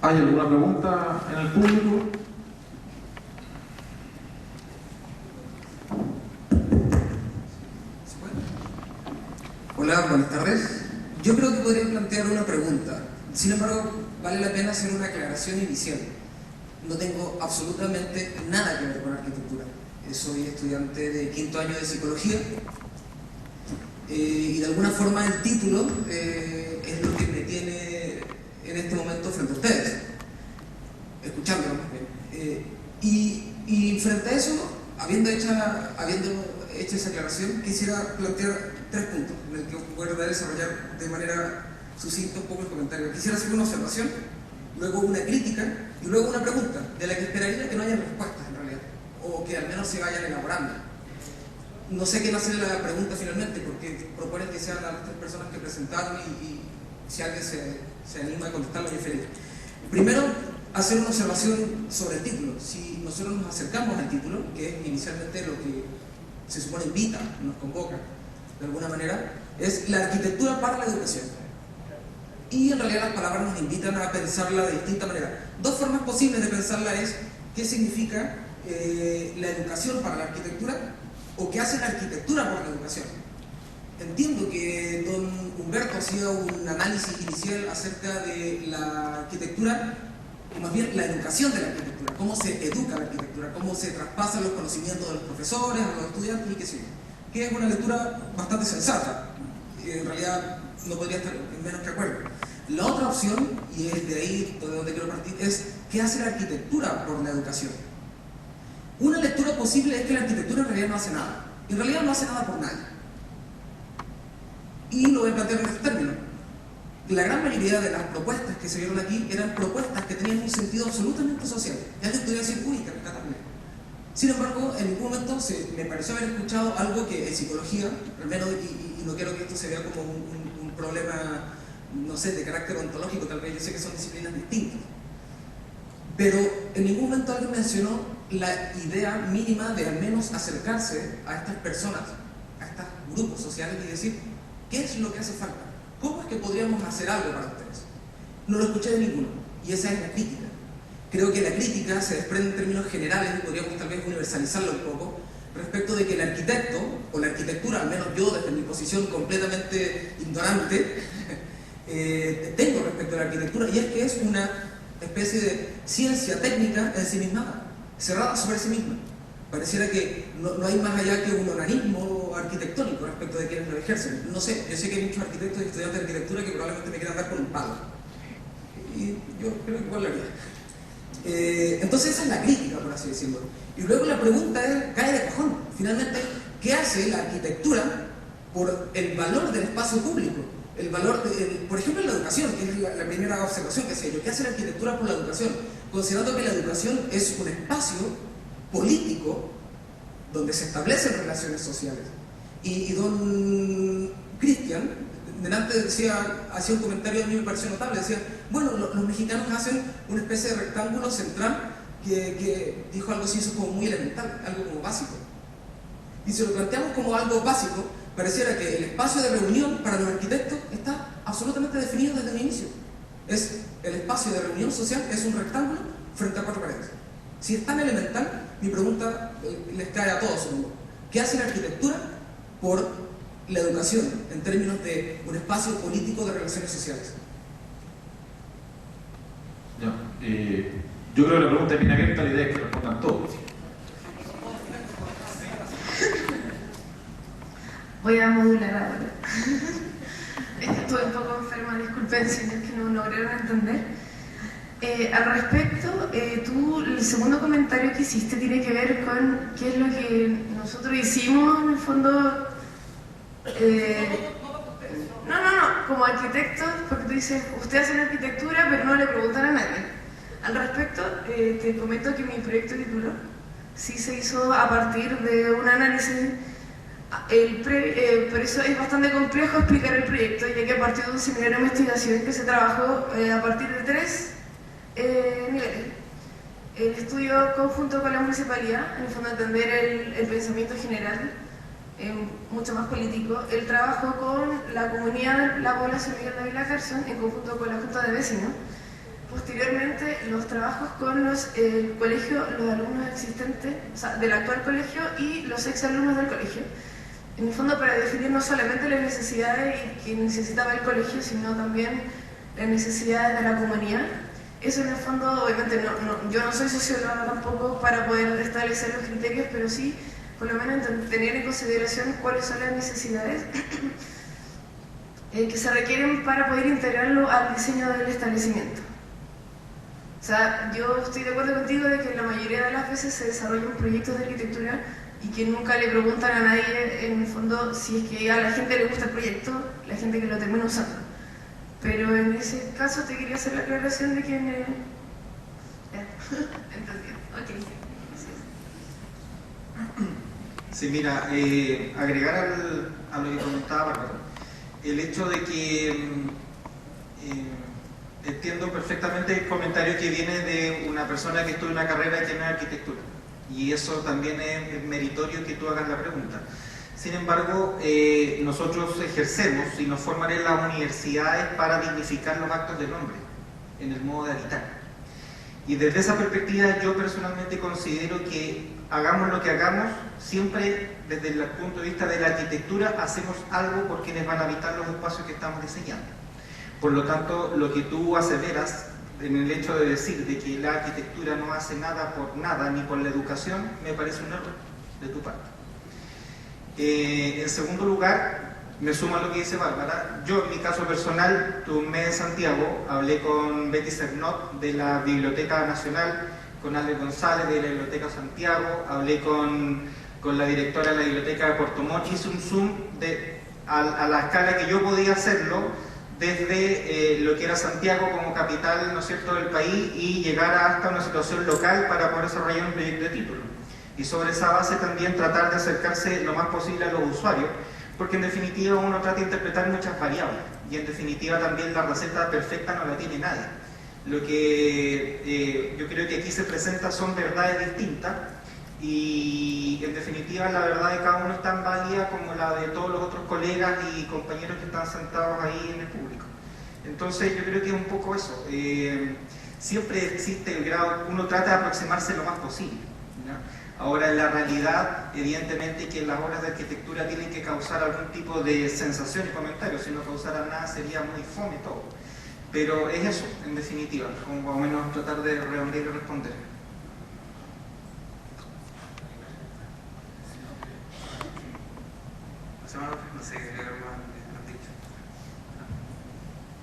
¿Hay alguna pregunta en el público? Hola, buenas tardes. Yo creo que podría plantear una pregunta. Sin embargo, vale la pena hacer una aclaración inicial. No tengo absolutamente nada que ver con arquitectura. Soy estudiante de quinto año de psicología y de alguna forma el título es lo que me tiene en este momento frente a ustedes, escuchándolo más bien. Y frente a eso, habiendo hecho esa aclaración, quisiera plantear 3 puntos en el que voy a tratar de desarrollar de manera sucinta un poco el comentario. Quisiera hacer una observación, luego una crítica y luego una pregunta, de la que esperaría que no haya respuestas en realidad, o que al menos se vayan elaborando. No sé quién hacer la pregunta finalmente, porque proponen que sean las 3 personas que presentaron y si alguien se anima a contestarlo, yo feliz. Primero, hacer una observación sobre el título. Si nosotros nos acercamos al título, que es inicialmente lo que se supone invita, nos convoca, de alguna manera, es la arquitectura para la educación. Y en realidad las palabras nos invitan a pensarla de distinta manera. 2 formas posibles de pensarla es qué significa la educación para la arquitectura o qué hace la arquitectura por la educación. Entiendo que don Humberto hacía un análisis inicial acerca de la arquitectura, o más bien la educación de la arquitectura, cómo se educa la arquitectura, cómo se traspasan los conocimientos de los profesores a los estudiantes y qué sé yo, que es una lectura bastante sensata, en realidad no podría estar en menos que acuerdo. La otra opción, y es de ahí de donde quiero partir, es qué hace la arquitectura por la educación. Una lectura posible es que la arquitectura en realidad no hace nada, en realidad no hace nada por nadie. Y lo voy a plantear en este término. La gran mayoría de las propuestas que se vieron aquí eran propuestas que tenían un sentido absolutamente social. Y alguien podría decir, uy, que rescatable. Sin embargo, en ningún momento me pareció haber escuchado algo que en psicología, al menos, y no quiero que esto se vea como un problema, no sé, de carácter ontológico, tal vez, yo sé que son disciplinas distintas. Pero en ningún momento alguien mencionó la idea mínima de al menos acercarse a estas personas, a estos grupos sociales y decir, ¿qué es lo que hace falta? ¿Cómo es que podríamos hacer algo para ustedes? No lo escuché de ninguno, y esa es la crítica. Creo que la crítica se desprende en términos generales, y podríamos tal vez universalizarlo un poco, respecto de que el arquitecto, o la arquitectura, al menos yo desde mi posición completamente ignorante, tengo respecto a la arquitectura, y es que es una especie de ciencia técnica en sí misma, cerrada sobre sí misma. Pareciera que no hay más allá que un onanismo arquitectónico respecto de quienes lo ejercen. No sé, yo sé que hay muchos arquitectos y estudiantes de arquitectura que probablemente me quieran dar con un palo. Y yo creo que igual lo haría. Entonces esa es la crítica, por así decirlo. Y luego la pregunta cae de cajón. Finalmente, ¿qué hace la arquitectura por el valor del espacio público? El valor, por ejemplo, en la educación, que es la primera observación que hacía yo. ¿Qué hace la arquitectura por la educación? Considerando que la educación es un espacio político donde se establecen relaciones sociales. Y don Cristian, delante hacía un comentario, a mí me pareció notable, decía, bueno, los mexicanos hacen una especie de rectángulo central que dijo algo así, eso como muy elemental, algo como básico. Y si lo planteamos como algo básico, pareciera que el espacio de reunión para los arquitectos está absolutamente definido desde el inicio. El espacio de reunión social es un rectángulo frente a 4 paredes. Si es tan elemental, mi pregunta les cae a todos, supongo. ¿Qué hace la arquitectura por la educación en términos de un espacio político de relaciones sociales? Ya, yo creo que la pregunta es bien abierta, la idea es que respondan todos. Voy a modular ahora. Estuve un poco enferma, disculpen si es que no lograron entender. Al respecto, el segundo comentario que hiciste tiene que ver con qué es lo que nosotros hicimos en el fondo. No, como arquitectos, porque tú dices, ustedes hacen arquitectura, pero no le preguntan a nadie. Al respecto, te comento que mi proyecto de título sí se hizo a partir de un análisis. Por eso es bastante complejo explicar el proyecto, ya que a partir de un seminario de investigación que se trabajó a partir de 3 niveles. El estudio conjunto con la municipalidad, en el fondo entender el pensamiento general, mucho más político. El trabajo con la comunidad, la población de Villa Carson, en conjunto con la Junta de Vecinos, posteriormente los trabajos con el colegio, los alumnos existentes, o sea, del actual colegio y los exalumnos del colegio. En el fondo para definir no solamente las necesidades que necesitaba el colegio, sino también las necesidades de la comunidad. Eso en el fondo, obviamente, yo no soy socióloga tampoco para poder establecer los criterios, pero sí, por lo menos, tener en consideración cuáles son las necesidades que se requieren para poder integrarlo al diseño del establecimiento. O sea, yo estoy de acuerdo contigo de que la mayoría de las veces se desarrollan proyectos de arquitectura y que nunca le preguntan a nadie, en el fondo, si es que a la gente le gusta el proyecto, la gente que lo termina usando. Pero en ese caso te quería hacer la aclaración de que... Entendido. Ok. Sí, mira, agregar a lo que comentaba Bárbara, el hecho de que entiendo perfectamente el comentario que viene de una persona que estudia una carrera que no es arquitectura, y eso también es meritorio que tú hagas la pregunta. Sin embargo, nosotros ejercemos y nos forman en las universidades para dignificar los actos del hombre en el modo de habitar. Y desde esa perspectiva yo personalmente considero que hagamos lo que hagamos, siempre desde el punto de vista de la arquitectura hacemos algo por quienes van a habitar los espacios que estamos diseñando. Por lo tanto, lo que tú aseveras en el hecho de decir de que la arquitectura no hace nada por nada ni por la educación, me parece un error de tu parte. En segundo lugar, me sumo a lo que dice Bárbara. Yo, en mi caso personal, tuve un mes en Santiago, hablé con Betty Cernot de la Biblioteca Nacional, con Ale González de la Biblioteca Santiago, hablé con la directora de la Biblioteca de Puerto Montt, hice un zoom a la escala que yo podía hacerlo desde lo que era Santiago como capital, ¿no es cierto?, del país, y llegar hasta una situación local para poder desarrollar un proyecto de título. Y sobre esa base también tratar de acercarse lo más posible a los usuarios, porque en definitiva uno trata de interpretar muchas variables, y en definitiva también la receta perfecta no la tiene nadie. Lo que yo creo que aquí se presenta son verdades distintas, y en definitiva la verdad de cada uno es tan válida como la de todos los otros colegas y compañeros que están sentados ahí en el público. Entonces yo creo que es un poco eso, siempre existe el grado, uno trata de aproximarse lo más posible, ¿no? Ahora en la realidad, evidentemente que las obras de arquitectura tienen que causar algún tipo de sensación y comentario, si no causaran nada sería muy fome todo. Pero es eso, en definitiva, como más o menos tratar de redondear y responder. No sé qué más dicho.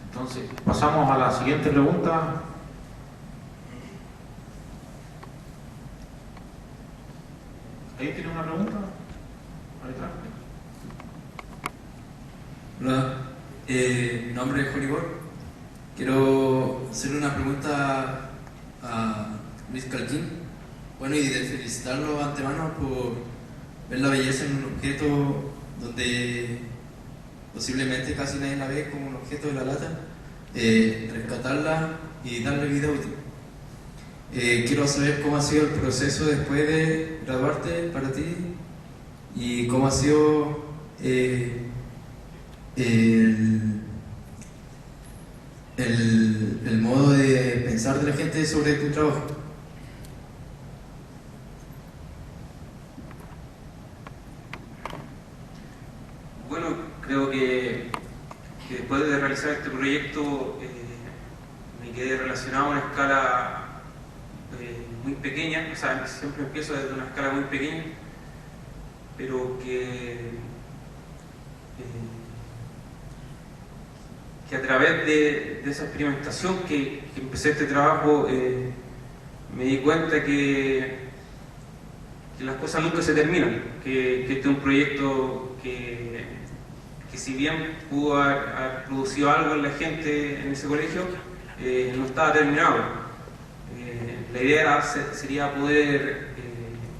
Entonces, pasamos a la siguiente pregunta. ¿Ahí tiene una pregunta? Ahí atrás. Hola, mi nombre es Joribor. Quiero hacerle una pregunta a Luis Calquín. Bueno, y de felicitarlo antemano por ver la belleza en un objeto donde posiblemente casi nadie la ve como un objeto de la lata, rescatarla y darle vida útil. Quiero saber cómo ha sido el proceso después de graduarte para ti y cómo ha sido el modo de pensar de la gente sobre tu trabajo. Bueno, creo que después de realizar este proyecto me quedé relacionado a una escala muy pequeña, o sea, siempre empiezo desde una escala muy pequeña, pero que a través de esa experimentación que empecé este trabajo, me di cuenta que las cosas nunca se terminan, que este es un proyecto que si bien pudo haber producido algo en la gente en ese colegio, no estaba terminado. La idea sería poder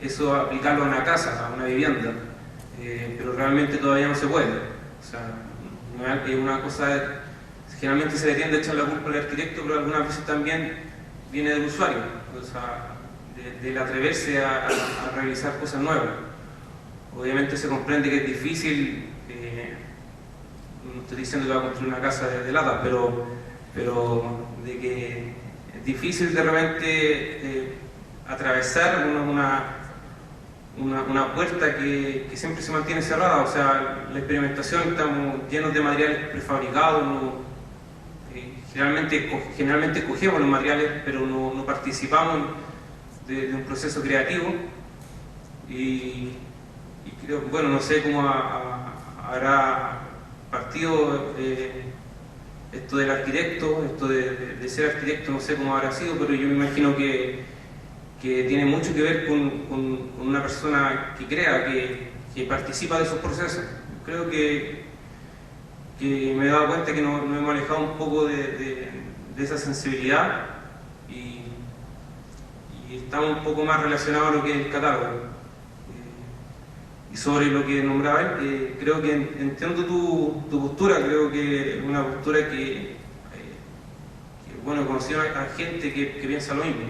eso aplicarlo a una casa, a una vivienda, pero realmente todavía no se puede. O sea, no es una cosa, generalmente se le tiende a echar la culpa al arquitecto, pero algunas veces también viene del usuario, o sea, del atreverse a realizar cosas nuevas. Obviamente se comprende que es difícil, no estoy diciendo que va a construir una casa de lata, pero de que es difícil de repente atravesar una puerta que siempre se mantiene cerrada. O sea, la experimentación, estamos llenos de materiales prefabricados, generalmente cogemos los materiales, pero no participamos de un proceso creativo. Y creo, bueno, no sé cómo habrá partido esto del arquitecto, esto de ser arquitecto, no sé cómo habrá sido, pero yo me imagino que tiene mucho que ver con una persona que crea, que participa de esos procesos. Creo que me he dado cuenta que nos hemos alejado un poco de esa sensibilidad y estamos un poco más relacionados a lo que es el catálogo. Y sobre lo que nombraba él, creo que entiendo tu postura. Creo que es una postura que bueno, he conocido a gente que piensa lo mismo,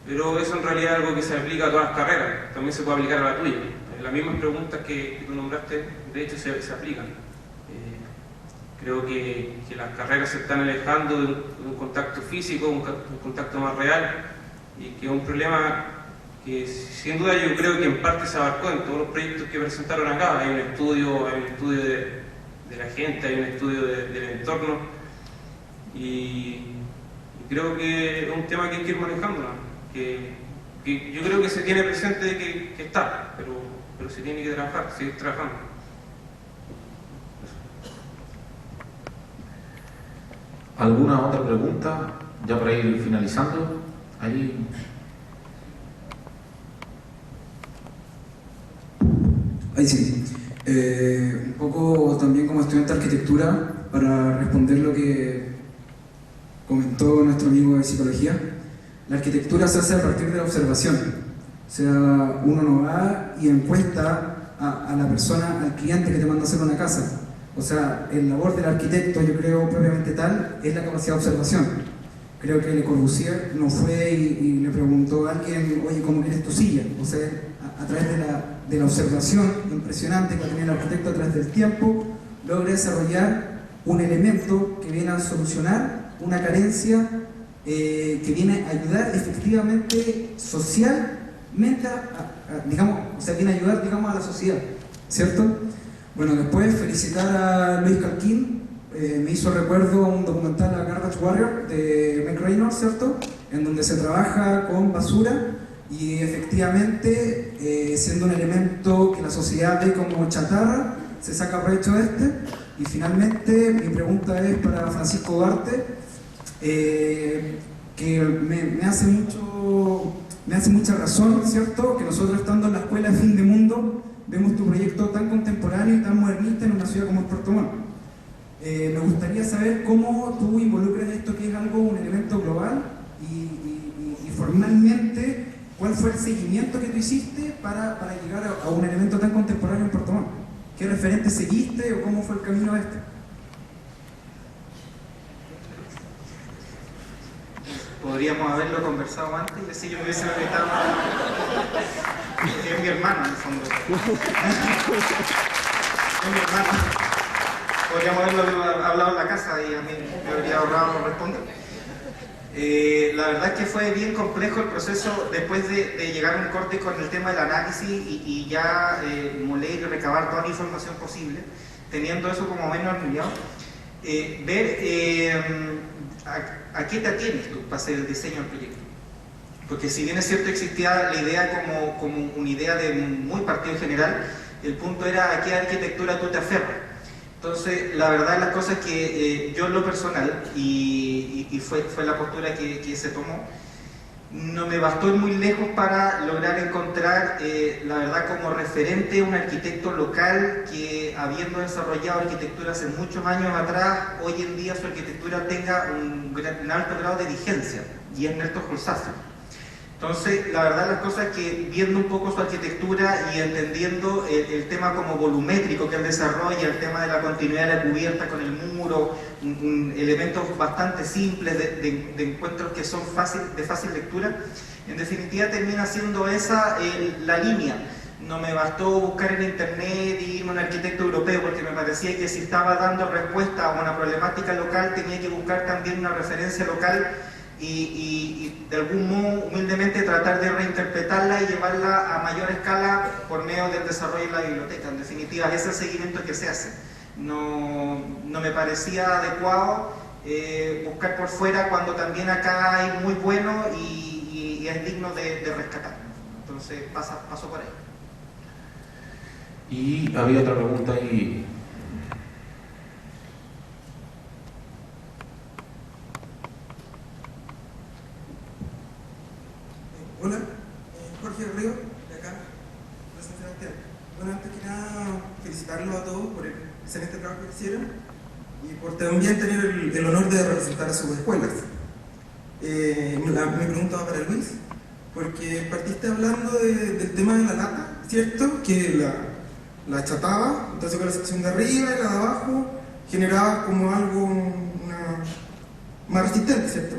pero eso en realidad es algo que se aplica a todas las carreras, también se puede aplicar a la tuya. Las mismas preguntas que tú nombraste, de hecho, se aplican. Creo que las carreras se están alejando de un contacto físico, un contacto más real, y que es un problema que sin duda yo creo que en parte se abarcó en todos los proyectos que presentaron acá. Hay un estudio de la gente, hay un estudio del entorno, y creo que es un tema que hay que ir manejando, ¿no? Que yo creo que se tiene presente de que está, pero se tiene que trabajar, seguir trabajando. ¿Alguna otra pregunta? Ya para ir finalizando. Ahí. Ahí sí. Un poco también como estudiante de arquitectura, para responder lo que comentó nuestro amigo de psicología. La arquitectura se hace a partir de la observación. O sea, uno no va y encuesta a la persona, al cliente que te manda a hacer una casa. O sea, el labor del arquitecto, yo creo, propiamente tal, es la capacidad de observación. Creo que Le Corbusier no fue y le preguntó a alguien, oye, ¿cómo quieres tu silla? O sea, a través de la observación impresionante que tiene el arquitecto a través del tiempo, logra desarrollar un elemento que viene a solucionar una carencia, que viene a ayudar efectivamente socialmente, digamos, o sea, viene a ayudar, digamos, a la sociedad, ¿cierto? Bueno, después felicitar a Luis Calquín, me hizo recuerdo a un documental, a Garbage Warrior, de Meg Reynolds, ¿cierto? En donde se trabaja con basura y efectivamente, siendo un elemento que la sociedad ve como chatarra, se saca provecho de este. Y finalmente, mi pregunta es para Francisco Duarte, que me hace mucha razón, ¿cierto? Que nosotros, estando en la escuela de fin de mundo, vemos tu proyecto tan contemporáneo y tan modernista en una ciudad como Puerto Montt. Me gustaría saber cómo tú involucras esto, que es algo, un elemento global, y formalmente, ¿cuál fue el seguimiento que tú hiciste para llegar a un elemento tan contemporáneo en Puerto Montt? ¿Qué referente seguiste o cómo fue el camino este? Podríamos haberlo conversado antes y así yo me hubiese evitado. Es mi hermano, en el fondo. Es mi hermano. Podríamos haberlo hablado en la casa y a mí me habría ahorrado responder. La verdad es que fue bien complejo el proceso después de llegar a un corte con el tema del análisis y ya moler y recabar toda la información posible, teniendo eso como menos arrullado. Ver a qué te atienes tú para hacer el diseño del proyecto. Porque si bien es cierto existía la idea como una idea de muy partido general, el punto era a qué arquitectura tú te aferras. Entonces, la verdad de las cosas que yo en lo personal, y fue la postura que se tomó, no me bastó ir muy lejos para lograr encontrar, la verdad, como referente un arquitecto local que, habiendo desarrollado arquitectura hace muchos años atrás, hoy en día su arquitectura tenga un alto grado de vigencia, y es Néstor Holzhausen. Entonces, la verdad las cosas que viendo un poco su arquitectura y entendiendo el tema como volumétrico que él desarrolla, el tema de la continuidad de la cubierta con el muro, elementos bastante simples de encuentros que son de fácil lectura, en definitiva termina siendo esa la línea. No me bastó buscar en internet y irme a un arquitecto europeo, porque me parecía que si estaba dando respuesta a una problemática local tenía que buscar también una referencia local y de algún modo humildemente tratar de reinterpretarla y llevarla a mayor escala por medio del desarrollo de la biblioteca. En definitiva, ese es el seguimiento que se hace. No me parecía adecuado buscar por fuera cuando también acá hay muy bueno y es digno de rescatar. Entonces pasó por ahí. Y había otra pregunta ahí. Hola, Jorge Río, de acá, de San Sebastián. Bueno, antes que nada, felicitarlos a todos por el excelente trabajo que hicieron y por también tener el honor de representar a sus escuelas. Mi pregunta va para Luis, porque partiste hablando del tema de la lata, ¿cierto? Que la achataba, entonces con la sección de arriba y la de abajo generaba como algo más resistente, ¿cierto?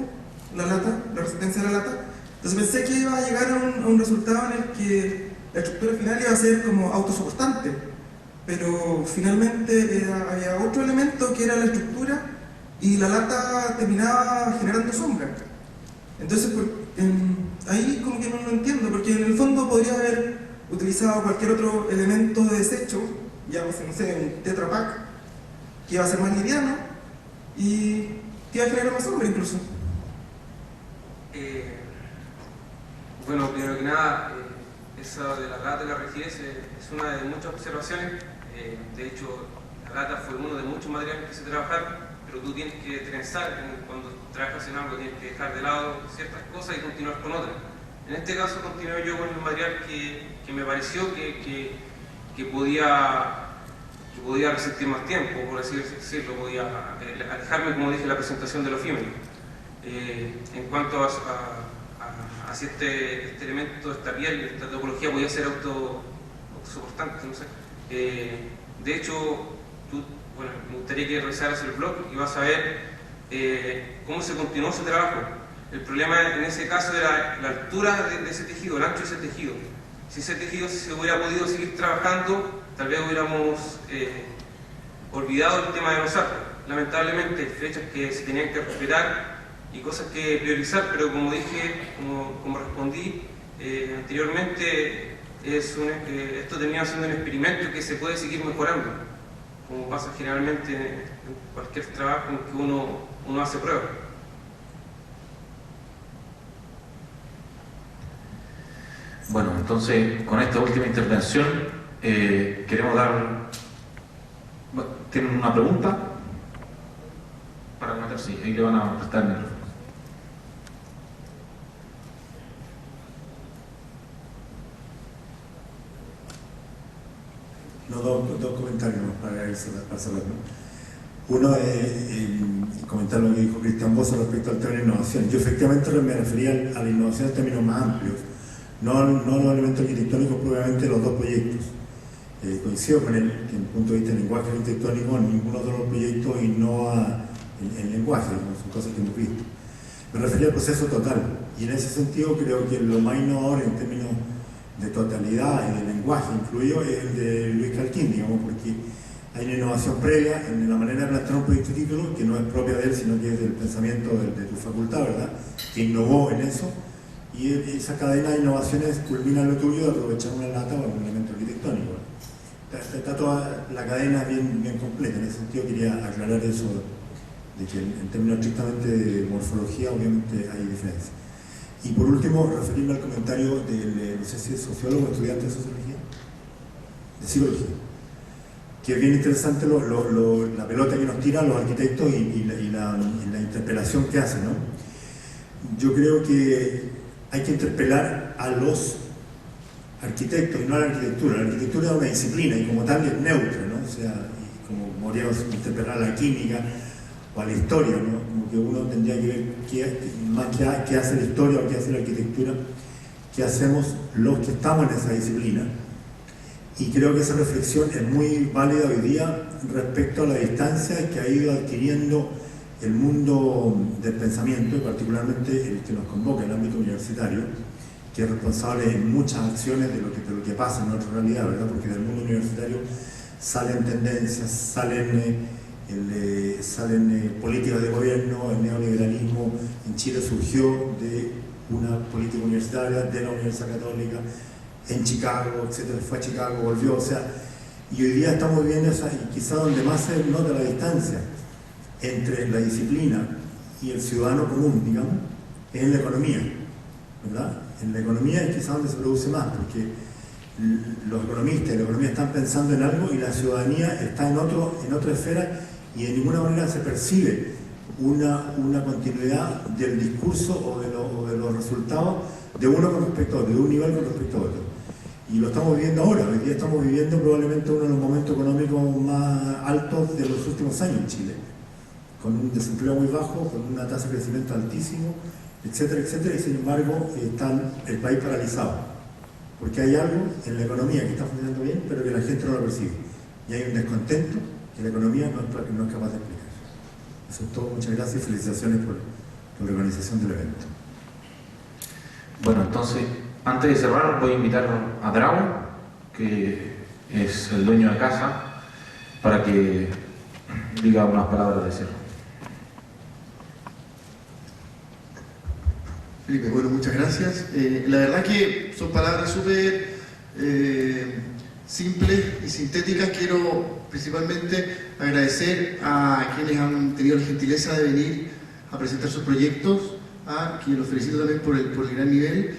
La lata, la resistencia de la lata. Entonces pensé que iba a llegar a un resultado en el que la estructura final iba a ser como autosoportante, pero finalmente había otro elemento que era la estructura y la lata terminaba generando sombra. Entonces ahí como que no lo entiendo, porque en el fondo podría haber utilizado cualquier otro elemento de desecho, ya no sé, un Tetra Pak, que iba a ser más liviano y que iba a generar más sombra incluso. Bueno, primero que nada, esa de la lata y la rigidez es una de muchas observaciones. De hecho, la lata fue uno de muchos materiales que se trabajaron, pero tú tienes que trenzar. Cuando trabajas en algo tienes que dejar de lado ciertas cosas y continuar con otras. En este caso continué yo con el material que me pareció que podía resistir más tiempo, por así decirlo, podía alejarme, como dije, la presentación de lo efímero. En cuanto a si este elemento, esta piel, esta topología podía ser autosoportante, no sé. De hecho, me gustaría que revisaras el blog y vas a ver cómo se continuó ese trabajo. El problema en ese caso era la altura de ese tejido, el ancho de ese tejido. Si ese tejido se hubiera podido seguir trabajando, tal vez hubiéramos olvidado el tema de los arcos. Lamentablemente hay flechas que se tenían que respetar y cosas que priorizar, pero como dije, como respondí anteriormente, esto termina siendo un experimento que se puede seguir mejorando, como pasa generalmente en cualquier trabajo en que uno hace pruebas. Bueno, entonces con esta última intervención queremos dar... ¿Tienen una pregunta? Para comentar, sí, ahí le van a prestar el micrófono. No, dos comentarios para cerrar, ¿no? Uno es comentar lo que dijo Cristian Bozo respecto al término innovación. Yo efectivamente me refería a la innovación en términos más amplios, no los elementos arquitectónicos, probablemente los dos proyectos. Coincido con él que desde el punto de vista del lenguaje arquitectónico ninguno de los proyectos innova el lenguaje, ¿no? Son cosas que hemos visto. Me refería al proceso total y en ese sentido creo que lo más innovador en términos de totalidad y de lenguaje incluido es el de Luis Calquín, digamos, porque hay una innovación previa en la manera de plantear un proyecto de título que no es propia de él, sino que es del pensamiento de tu facultad, ¿verdad? Que innovó en eso, y esa cadena de innovaciones culmina en lo tuyo de aprovechar una lata o un elemento arquitectónico. Está toda la cadena bien completa. En ese sentido quería aclarar eso, de que en términos estrictamente de morfología obviamente hay diferencias. Y por último, referirme al comentario del, no sé si es sociólogo o estudiante de sociología, de psicología, que es bien interesante la pelota que nos tiran los arquitectos y la interpelación que hacen, ¿no? Yo creo que hay que interpelar a los arquitectos y no a la arquitectura. La arquitectura es una disciplina y como tal es neutra, ¿no? O sea, como podríamos interpelar a la química o a la historia, ¿no? Como que uno tendría que ver qué hace la historia o qué hace la arquitectura, qué hacemos los que estamos en esa disciplina. Y creo que esa reflexión es muy válida hoy día respecto a la distancia que ha ido adquiriendo el mundo del pensamiento, y particularmente el que nos convoca, el ámbito universitario, que es responsable en muchas acciones de lo que pasa en nuestra realidad, ¿verdad? Porque del mundo universitario salen tendencias, salen salen políticas de gobierno, el neoliberalismo en Chile surgió de una política universitaria, de la Universidad Católica, en Chicago, etcétera, fue a Chicago, volvió, o sea, y hoy día estamos viendo esa, y quizá donde más se nota la distancia entre la disciplina y el ciudadano común, digamos, es en la economía, ¿verdad? En la economía es quizá donde se produce más, porque los economistas y la economía están pensando en algo y la ciudadanía está en otra esfera y de ninguna manera se percibe una continuidad del discurso o de los resultados de uno con respecto a otro, de un nivel con respecto a otro. Y lo estamos viviendo ahora. Hoy día estamos viviendo probablemente uno de los momentos económicos más altos de los últimos años en Chile, con un desempleo muy bajo, con una tasa de crecimiento altísimo, etcétera, etcétera, y sin embargo está el país paralizado, porque hay algo en la economía que está funcionando bien, pero que la gente no lo percibe. Y hay un descontento que la economía no es capaz de explicar. Eso es todo. Muchas gracias y felicitaciones por la organización del evento. Bueno, entonces, antes de cerrar, voy a invitar a Drago, que es el dueño de casa, para que diga unas palabras de cierre. Felipe, bueno, muchas gracias. La verdad que son palabras súper simples y sintéticas. Quiero principalmente agradecer a quienes han tenido la gentileza de venir a presentar sus proyectos, a quienes los felicito también por el gran nivel,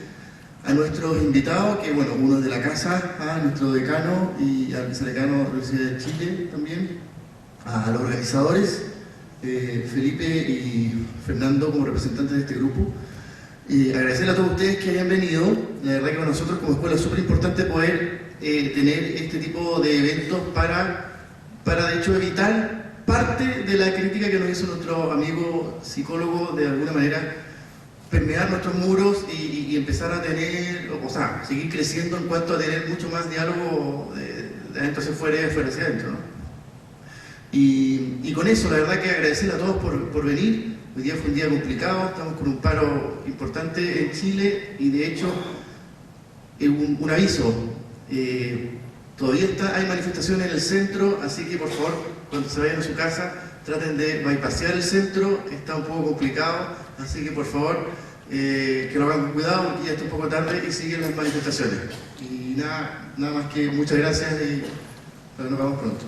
a nuestros invitados, que bueno, uno es de la casa, a nuestro decano y al vicedecano de la Universidad de Chile también, a los organizadores, Felipe y Fernando como representantes de este grupo. Y agradecerle a todos ustedes que hayan venido. La verdad que para nosotros como escuela es súper importante poder tener este tipo de eventos para de hecho evitar parte de la crítica que nos hizo nuestro amigo psicólogo, de alguna manera permear nuestros muros y empezar a tener, o sea, seguir creciendo en cuanto a tener mucho más diálogo de adentro hacia afuera y de afuera hacia adentro, ¿no? Y con eso, la verdad que agradecerle a todos por venir. Hoy día fue un día complicado, estamos con un paro importante en Chile y de hecho, un aviso, todavía hay manifestaciones en el centro, así que por favor, cuando se vayan a su casa, traten de bypassear el centro, está un poco complicado, así que por favor, que lo hagan con cuidado porque ya está un poco tarde y siguen las manifestaciones. Y nada más que muchas gracias y nos vemos pronto.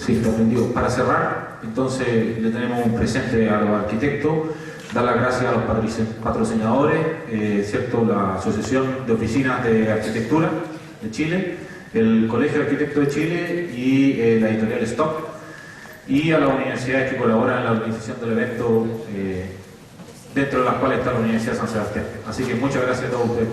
Sí, está aprendido. Para cerrar, entonces le tenemos un presente a los arquitectos, dar las gracias a los patrocinadores, ¿cierto? La Asociación de Oficinas de Arquitectura de Chile, el Colegio de Arquitectos de Chile y la editorial Stock, y a las universidades que colaboran en la organización del evento, dentro de las cuales está la Universidad de San Sebastián. Así que muchas gracias a todos ustedes.